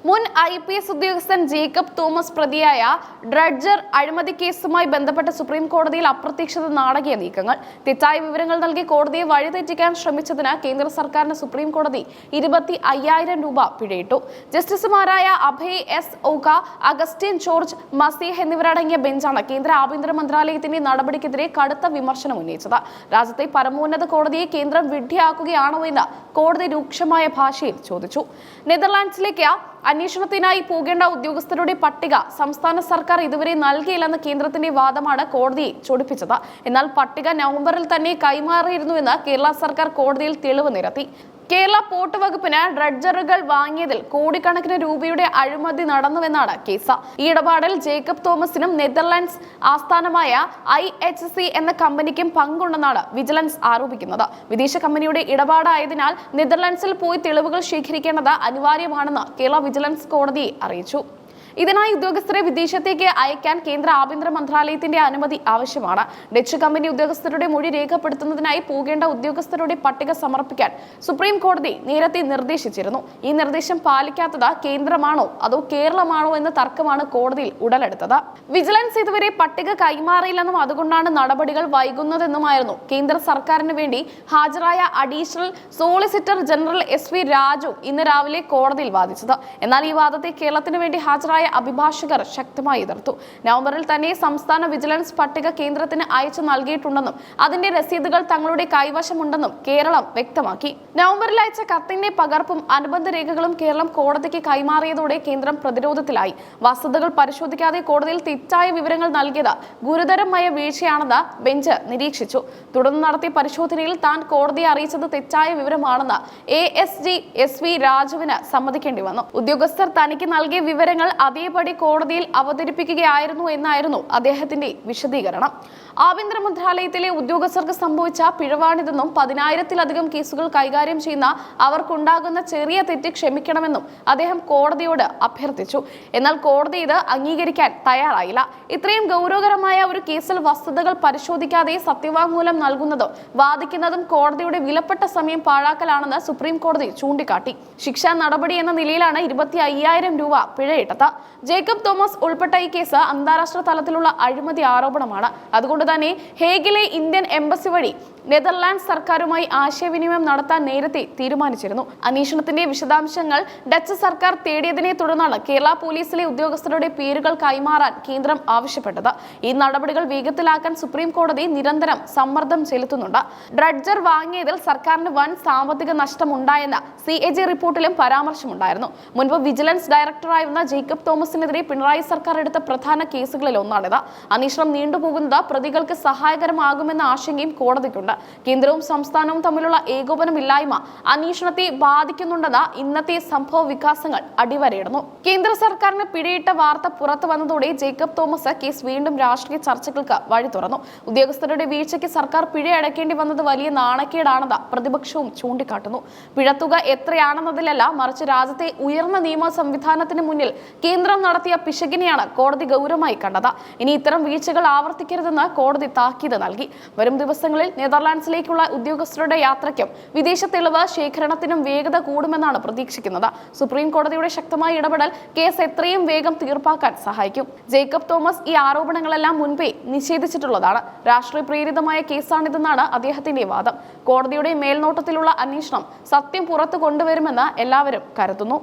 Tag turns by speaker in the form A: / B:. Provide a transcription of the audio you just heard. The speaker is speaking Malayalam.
A: മുൻ IPS ഉദ്യോഗസ്ഥൻ ജേക്കബ് തോമസ് പ്രതിയായ ഡ്രഡ്ജർ അഴിമതി കേസുമായി ബന്ധപ്പെട്ട് സുപ്രീം കോടതിയിൽ അപ്രതീക്ഷിത നാടകീയ നീക്കങ്ങൾ. തെറ്റായ വിവരങ്ങൾ നൽകി കോടതിയെ വഴിതെറ്റിക്കാൻ ശ്രമിച്ചതിന് കേന്ദ്ര സർക്കാരിന് സുപ്രീം കോടതി 25,000 രൂപ പിഴയിട്ടു. ജസ്റ്റിസുമാരായ അഭയ് എസ് ഓക, അഗസ്റ്റിൻ ജോർജ് മസീഹ് എന്നിവരടങ്ങിയ ബെഞ്ചാണ് കേന്ദ്ര ആഭ്യന്തര മന്ത്രാലയത്തിന്റെ നടപടിക്കെതിരെ കടുത്ത വിമർശനം ഉന്നയിച്ചത്. രാജ്യത്തെ പരമോന്നത കോടതിയെ കേന്ദ്രം വിഡ്ഢിയാക്കുകയാണോ എന്ന് കോടതി രൂക്ഷമായ ഭാഷയിൽ ചോദിച്ചു. നെതർലാൻഡ്സിലേക്ക് അന്വേഷണത്തിനായി പോകേണ്ട ഉദ്യോഗസ്ഥരുടെ പട്ടിക സംസ്ഥാന സർക്കാർ ഇതുവരെ നൽകിയില്ലെന്ന കേന്ദ്രത്തിന്റെ വാദമാണ് കോടതിയെ ചൊടിപ്പിച്ചത്. എന്നാൽ പട്ടിക നവംബറിൽ തന്നെ കൈമാറിയിരുന്നുവെന്ന് കേരള സർക്കാർ കോടതിയിൽ തെളിവ് നിരത്തി. കേരള പോർട്ട് വകുപ്പിന് ഡ്രഡ്ജറുകൾ വാങ്ങിയതിൽ കോടിക്കണക്കിന് രൂപയുടെ അഴിമതി നടന്നുവെന്നാണ് കേസ്. ഈ ഇടപാടിൽ ജേക്കബ് തോമസിനും നെതർലാൻഡ്സ് ആസ്ഥാനമായ IHC എന്ന കമ്പനിക്കും പങ്കുണ്ടെന്നാണ് വിജിലൻസ് ആരോപിക്കുന്നത്. വിദേശ കമ്പനിയുടെ ഇടപാടായതിനാൽ നെതർലാൻഡ്സിൽ പോയി തെളിവുകൾ ശേഖരിക്കേണ്ടത് അനിവാര്യമാണെന്ന് കേരള വിജിലൻസ് കോടതിയെ അറിയിച്ചു. ഇതിനായി ഉദ്യോഗസ്ഥരെ വിദേശത്തേക്ക് അയക്കാൻ കേന്ദ്ര ആഭ്യന്തര മന്ത്രാലയത്തിന്റെ അനുമതി ആവശ്യമാണ്. ഡച്ച് കമ്പനി ഉദ്യോഗസ്ഥരുടെ മൊഴി രേഖപ്പെടുത്തുന്നതിനായി പോകേണ്ട ഉദ്യോഗസ്ഥരുടെ പട്ടിക സമർപ്പിക്കാൻ സുപ്രീം കോടതി നേരത്തെ നിർദ്ദേശിച്ചിരുന്നു. ഈ നിർദ്ദേശം പാലിക്കാത്തത് കേന്ദ്രമാണോ അതോ കേരളമാണോ എന്ന തർക്കമാണ് കോടതിയിൽ ഉടലെടുത്തത്. വിജിലൻസ് ഇതുവരെ പട്ടിക കൈമാറിയില്ലെന്നും അതുകൊണ്ടാണ് നടപടികൾ വൈകുന്നതെന്നുമായിരുന്നു കേന്ദ്ര സർക്കാരിന് വേണ്ടി ഹാജരായ additional solicitor general SV Raju ഇന്ന് രാവിലെ കോടതിയിൽ വാദിച്ചത്. എന്നാൽ ഈ വാദത്തെ കേരളത്തിന് വേണ്ടി ഹാജരായ അഭിഭാഷകർ ശക്തമായി എതിർത്തു. നവംബറിൽ തന്നെ സംസ്ഥാന വിജിലൻസ് പട്ടിക കേന്ദ്രത്തിന് അയച്ചു നൽകിയിട്ടുണ്ടെന്നും അതിന്റെ രസീതുകൾ തങ്ങളുടെ കൈവശമുണ്ടെന്നും കേരളം വ്യക്തമാക്കി. നവംബറിൽ അയച്ച കത്തിന്റെ പകർപ്പും അനുബന്ധ രേഖകളും കേരളം കോടതിക്ക് കൈമാറിയതോടെ കേന്ദ്രം പ്രതിരോധത്തിലായി. വസ്തുതകൾ പരിശോധിക്കാതെ കോടതിയിൽ തെറ്റായ വിവരങ്ങൾ നൽകിയത് ഗുരുതരമായ വീഴ്ചയാണെന്ന് ബെഞ്ച് നിരീക്ഷിച്ചു. തുടർന്ന് നടത്തിയ പരിശോധനയിൽ താൻ കോടതിയെ അറിയിച്ചത് തെറ്റായ വിവരമാണെന്ന് ASG SV രാജുവിന് സമ്മതിക്കേണ്ടി വന്നു. ഉദ്യോഗസ്ഥർ തനിക്ക് നൽകിയ വിവരങ്ങൾ അതേപടി കോടതിയിൽ അവതരിപ്പിക്കുകയായിരുന്നു എന്നായിരുന്നു അദ്ദേഹത്തിന്റെ വിശദീകരണം. ആഭ്യന്തര മന്ത്രാലയത്തിലെ ഉദ്യോഗസ്ഥർക്ക് സംഭവിച്ച പിഴവാണിതെന്നും 10,000-ലധികം കേസുകൾ കൈകാര്യം ചെയ്യുന്ന അവർക്കുണ്ടാകുന്ന ചെറിയ തെറ്റ് ക്ഷമിക്കണമെന്നും അദ്ദേഹം കോടതിയോട് അഭ്യർത്ഥിച്ചു. എന്നാൽ കോടതി ഇത് അംഗീകരിക്കാൻ തയ്യാറായില്ല. ഇത്രയും ഗൗരവകരമായ ഒരു കേസിൽ വസ്തുതകൾ പരിശോധിക്കാതെ സത്യവാങ്മൂലം നൽകുന്നതും വാദിക്കുന്നതും കോടതിയുടെ വിലപ്പെട്ട സമയം പാഴാക്കലാണെന്ന് സുപ്രീം കോടതി ചൂണ്ടിക്കാട്ടി. ശിക്ഷാ നടപടി എന്ന നിലയിലാണ് 25,000 രൂപ പിഴയിട്ടത്. ജേക്കബ് തോമസ് ഉൾപ്പെട്ട ഈ കേസ് അന്താരാഷ്ട്ര തലത്തിലുള്ള അഴിമതി ആരോപണമാണ്. അതുകൊണ്ട് തന്നെ ഹേഗിലെ ഇന്ത്യൻ എംബസി വഴി നെതർലാൻഡ് സർക്കാരുമായി ആശയവിനിമയം നടത്താൻ നേരത്തെ തീരുമാനിച്ചിരുന്നു. അന്വേഷണത്തിന്റെ വിശദാംശങ്ങൾ ഡച്ച് സർക്കാർ തേടിയതിനെ തുടർന്നാണ് കേരള പോലീസിലെ ഉദ്യോഗസ്ഥരുടെ പേരുകൾ കൈമാറാൻ കേന്ദ്രം ആവശ്യപ്പെട്ടത്. ഈ നടപടികൾ വേഗത്തിലാക്കാൻ സുപ്രീം കോടതി നിരന്തരം സമ്മർദ്ദം ചെലുത്തുന്നുണ്ട്. ഡ്രഡ്ജർ വാങ്ങിയതിൽ സർക്കാരിന് വൻ സാമ്പത്തിക നഷ്ടമുണ്ടായെന്ന CAG റിപ്പോർട്ടിലും പരാമർശമുണ്ടായിരുന്നു. മുൻപ് വിജിലൻസ് ഡയറക്ടറായിരുന്ന ജേക്കബ് തോമസിനെതിരെ പിണറായി സർക്കാർ എടുത്ത പ്രധാന കേസുകളിൽ ഒന്നാണിത്. അന്വേഷണം നീണ്ടുപോകുന്നത് പ്രതികൾക്ക് സഹായകരമാകുമെന്ന ആശങ്കയും കോടതിക്കുണ്ട്. കേന്ദ്രവും സംസ്ഥാനവും തമ്മിലുള്ള ഏകോപനമില്ലായ്മ അന്വേഷണത്തെ ബാധിക്കുന്നുണ്ടെന്ന് ഇന്നത്തെ സംഭവ വികാസങ്ങൾ അടിവരയിടുന്നു. കേന്ദ്ര സർക്കാരിന് പിടിയിട്ട വാർത്ത പുറത്തു വന്നതോടെ ജേക്കബ് തോമസ് കേസ് വീണ്ടും രാഷ്ട്രീയ ചർച്ചകൾക്ക് വഴി തുറന്നു. ഉദ്യോഗസ്ഥരുടെ വീഴ്ചയ്ക്ക് സർക്കാർ പിഴ അടയ്ക്കേണ്ടി വന്നത് വലിയ നാണക്കേടാണെന്ന് പ്രതിപക്ഷവും ചൂണ്ടിക്കാട്ടുന്നു. പിഴത്തുക എത്രയാണെന്നതിലല്ല, മറിച്ച് രാജ്യത്തെ ഉയർന്ന നിയമ സംവിധാനത്തിന് മുന്നിൽ കേന്ദ്രം നടത്തിയ പിശകിനെയാണ് കോടതി ഗൗരവമായി കണ്ടത്. ഇനി ഇത്തരം വീഴ്ചകൾ ആവർത്തിക്കരുതെന്ന് കോടതി താക്കീത് നൽകി. വരും ദിവസങ്ങളിൽ നെതർലാൻഡ്സിലേക്കുള്ള ഉദ്യോഗസ്ഥരുടെ യാത്രയ്ക്കും വിദേശ തെളിവ് ശേഖരണത്തിനും വേഗത കൂടുമെന്നാണ് പ്രതീക്ഷിക്കുന്നത്. സുപ്രീം കോടതിയുടെ ശക്തമായ ഇടപെടൽ കേസ് എത്രയും വേഗം തീർപ്പാക്കാൻ സഹായിക്കും. ജേക്കബ് തോമസ് ഈ ആരോപണങ്ങളെല്ലാം മുൻപേ നിഷേധിച്ചിട്ടുള്ളതാണ്. രാഷ്ട്രീയ പ്രേരിതമായ കേസാണിതെന്നാണ് അദ്ദേഹത്തിന്റെ വാദം. കോടതിയുടെ മേൽനോട്ടത്തിലുള്ള അന്വേഷണം സത്യം പുറത്തു കൊണ്ടുവരുമെന്ന് എല്ലാവരും കരുതുന്നു.